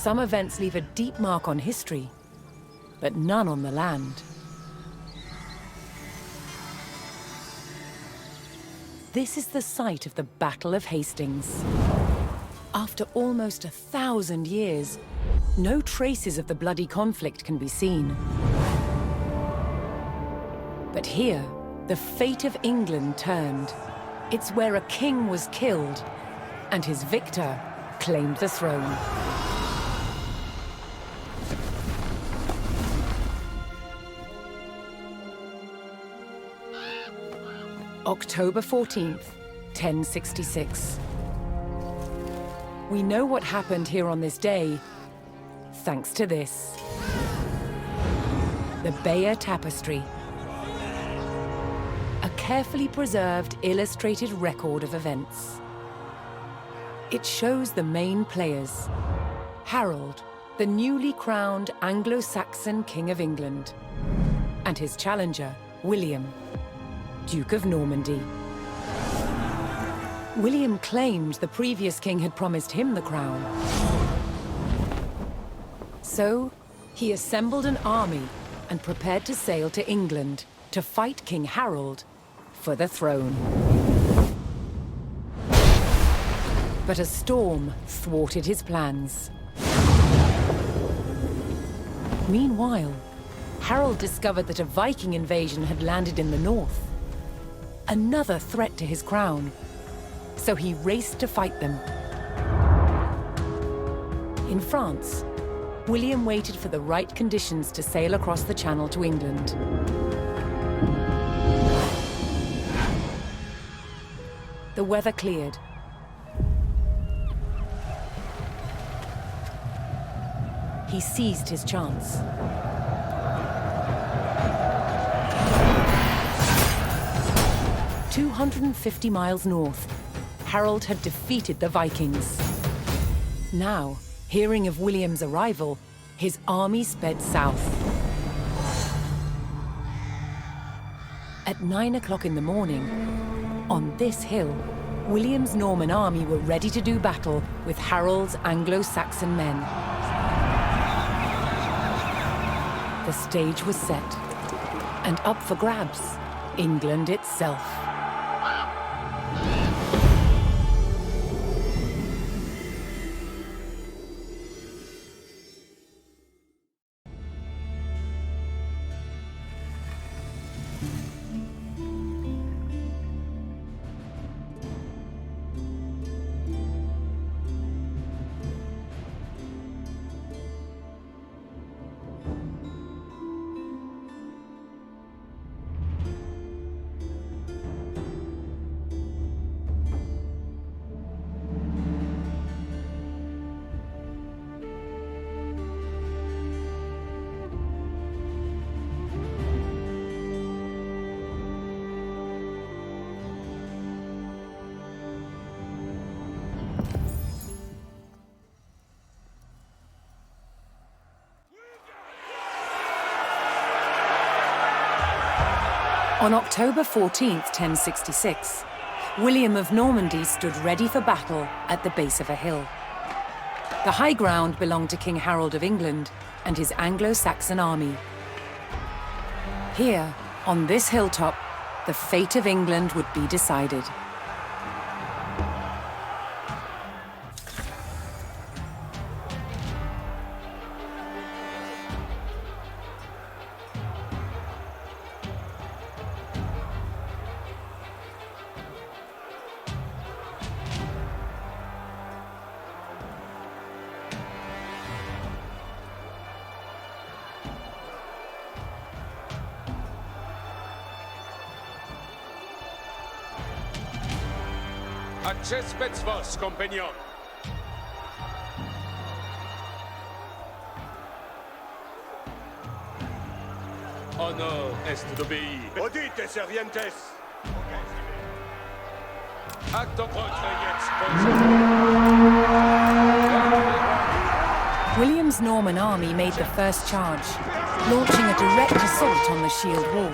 Some events leave a deep mark on history, but none on the land. This is the site of the Battle of Hastings. After almost 1,000 years, no traces of the bloody conflict can be seen. But here, the fate of England turned. It's where a king was killed, and his victor claimed the throne. October 14th, 1066. We know what happened here on this day, thanks to this. The Bayeux Tapestry. A carefully preserved, illustrated record of events. It shows the main players. Harold, the newly crowned Anglo-Saxon King of England, and his challenger, William, Duke of Normandy. William claimed the previous king had promised him the crown. So, he assembled an army and prepared to sail to England to fight King Harold for the throne. But a storm thwarted his plans. Meanwhile, Harold discovered that a Viking invasion had landed in the north. Another threat to his crown. So he raced to fight them. In France, William waited for the right conditions to sail across the Channel to England. The weather cleared. He seized his chance. 250 miles north, Harold had defeated the Vikings. Now, hearing of William's arrival, his army sped south. At 9 o'clock in the morning, on this hill, William's Norman army were ready to do battle with Harold's Anglo-Saxon men. The stage was set, and up for grabs, England itself. On October 14th, 1066, William of Normandy stood ready for battle at the base of a hill. The high ground belonged to King Harold of England and his Anglo-Saxon army. Here, on this hilltop, the fate of England would be decided. Accespets vos, compagnon. Honor est d'obéir. Audite, servientes. Acto William's Norman army made the first charge, launching a direct assault on the shield wall.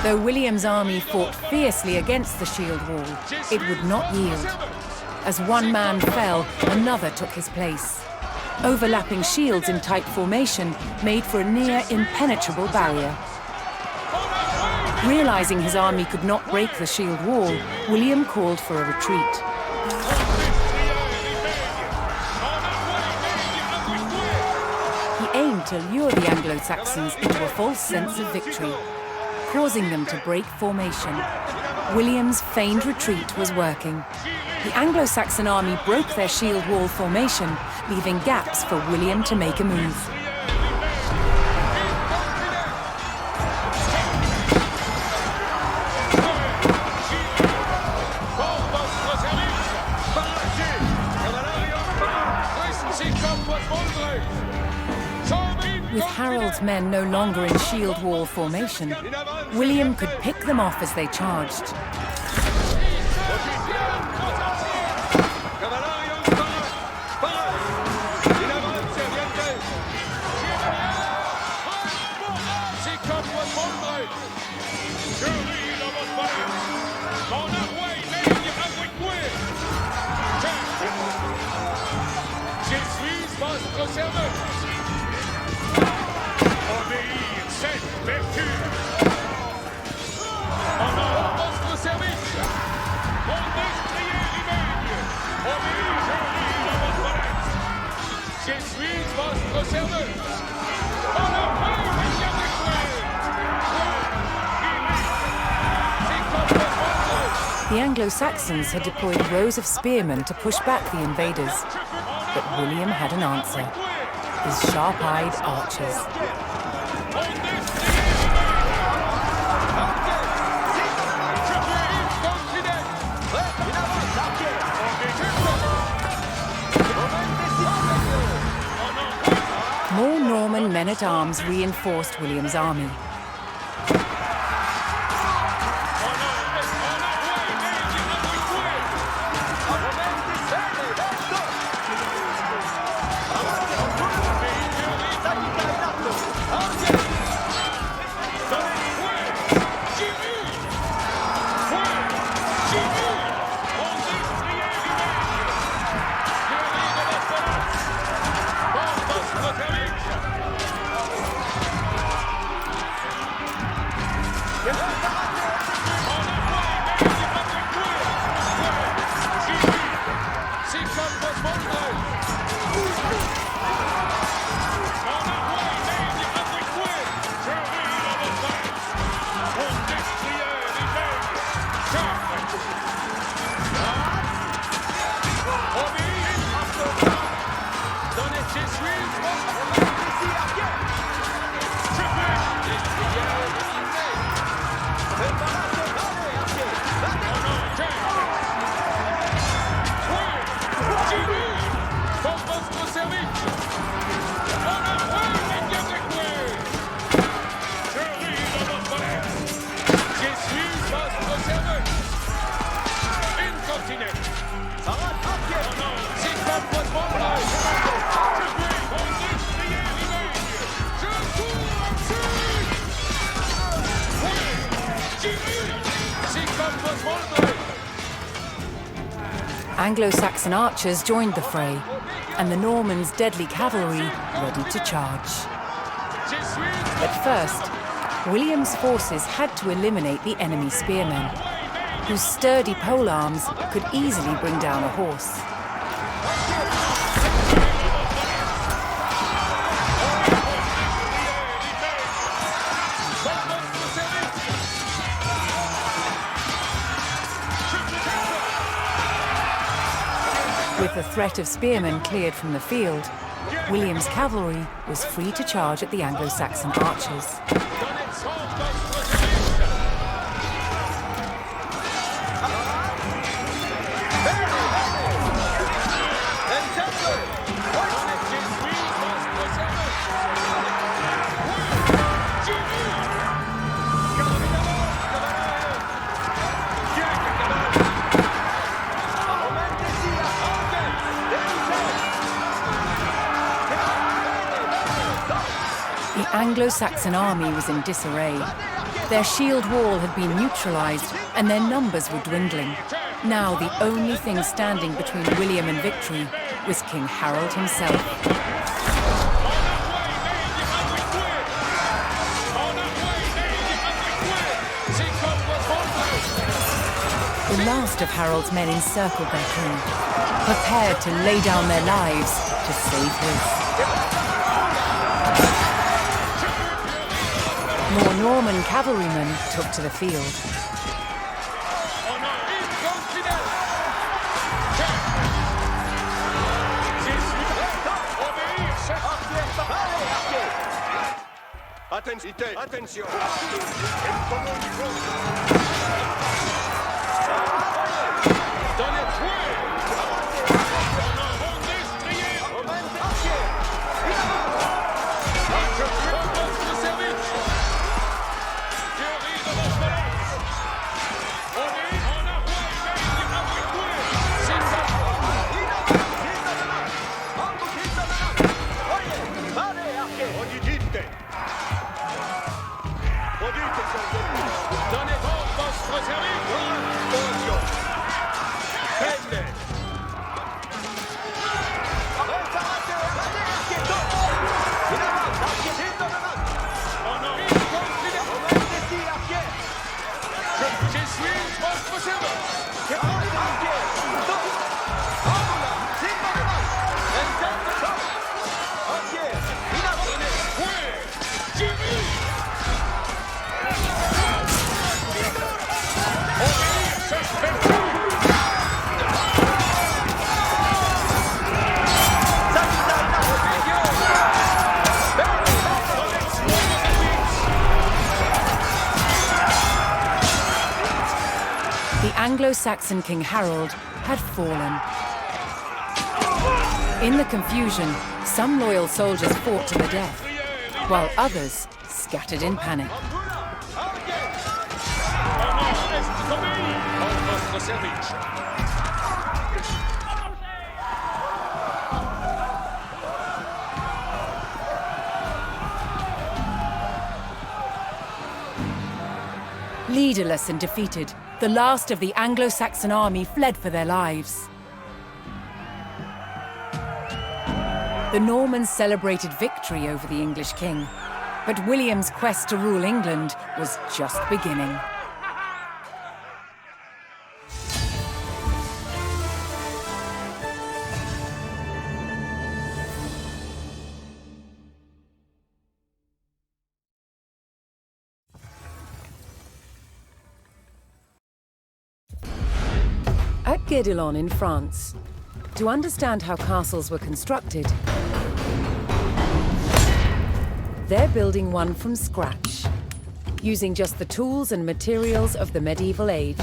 Though William's army fought fiercely against the shield wall, it would not yield. As one man fell, another took his place. Overlapping shields in tight formation made for a near impenetrable barrier. Realizing his army could not break the shield wall, William called for a retreat. He aimed to lure the Anglo-Saxons into a false sense of victory, causing them to break formation. William's feigned retreat was working. The Anglo-Saxon army broke their shield wall formation, leaving gaps for William to make a move. With Harold's men no longer in shield wall formation, William could pick them off as they charged. The Anglo-Saxons had deployed rows of spearmen to push back the invaders, but William had an answer: his sharp-eyed archers. More Norman men-at-arms reinforced William's army. Anglo-Saxon archers joined the fray, and the Normans' deadly cavalry ready to charge. At first, William's forces had to eliminate the enemy spearmen, whose sturdy polearms could easily bring down a horse. With the threat of spearmen cleared from the field, William's cavalry was free to charge at the Anglo-Saxon archers. The Anglo-Saxon army was in disarray. Their shield wall had been neutralized, and their numbers were dwindling. Now the only thing standing between William and victory was King Harold himself. The last of Harold's men encircled their king, prepared to lay down their lives to save his. More Norman cavalrymen took to the field. Attention! Anglo-Saxon King Harold had fallen. In the confusion, some loyal soldiers fought to the death, while others scattered in panic. Leaderless and defeated, the last of the Anglo-Saxon army fled for their lives. The Normans celebrated victory over the English king, but William's quest to rule England was just beginning. At Guédelon in France, to understand how castles were constructed, they're building one from scratch, using just the tools and materials of the medieval age.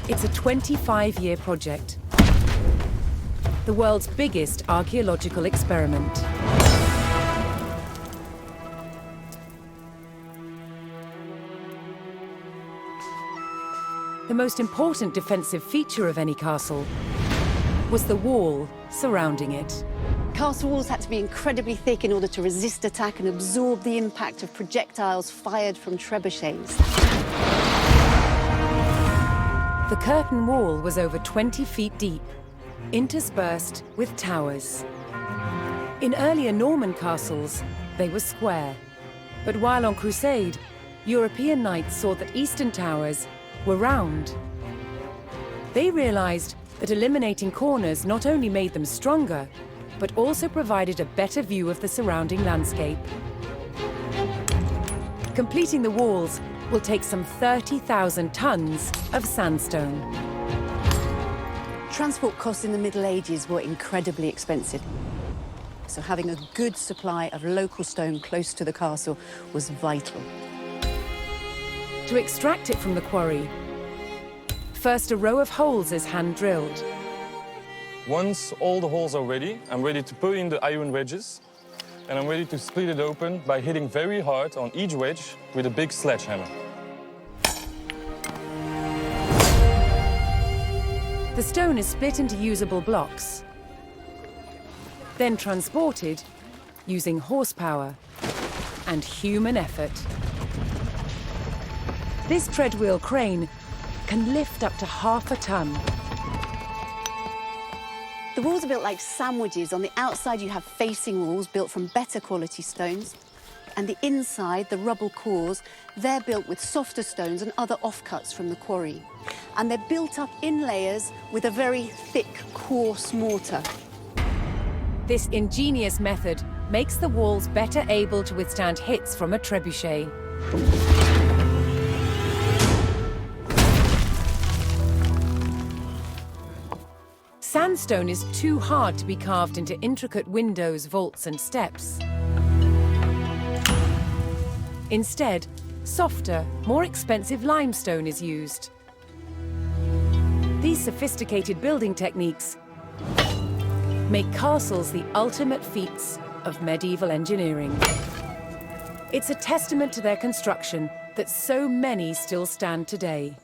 It's a 25-year project, the world's biggest archaeological experiment. The most important defensive feature of any castle was the wall surrounding it. Castle walls had to be incredibly thick in order to resist attack and absorb the impact of projectiles fired from trebuchets. The curtain wall was over 20 feet deep, interspersed with towers. In earlier Norman castles, they were square. But while on crusade, European knights saw that eastern towers were round. They realized that eliminating corners not only made them stronger, but also provided a better view of the surrounding landscape. Completing the walls will take some 30,000 tons of sandstone. Transport costs in the Middle Ages were incredibly expensive. So having a good supply of local stone close to the castle was vital. To extract it from the quarry, first a row of holes is hand-drilled. Once all the holes are ready, I'm ready to put in the iron wedges, and I'm ready to split it open by hitting very hard on each wedge with a big sledgehammer. The stone is split into usable blocks, then transported using horsepower and human effort. This treadwheel crane can lift up to half a ton. The walls are built like sandwiches. On the outside, you have facing walls built from better quality stones. And the inside, the rubble cores, they're built with softer stones and other offcuts from the quarry. And they're built up in layers with a very thick, coarse mortar. This ingenious method makes the walls better able to withstand hits from a trebuchet. Sandstone is too hard to be carved into intricate windows, vaults, and steps. Instead, softer, more expensive limestone is used. These sophisticated building techniques make castles the ultimate feats of medieval engineering. It's a testament to their construction that so many still stand today.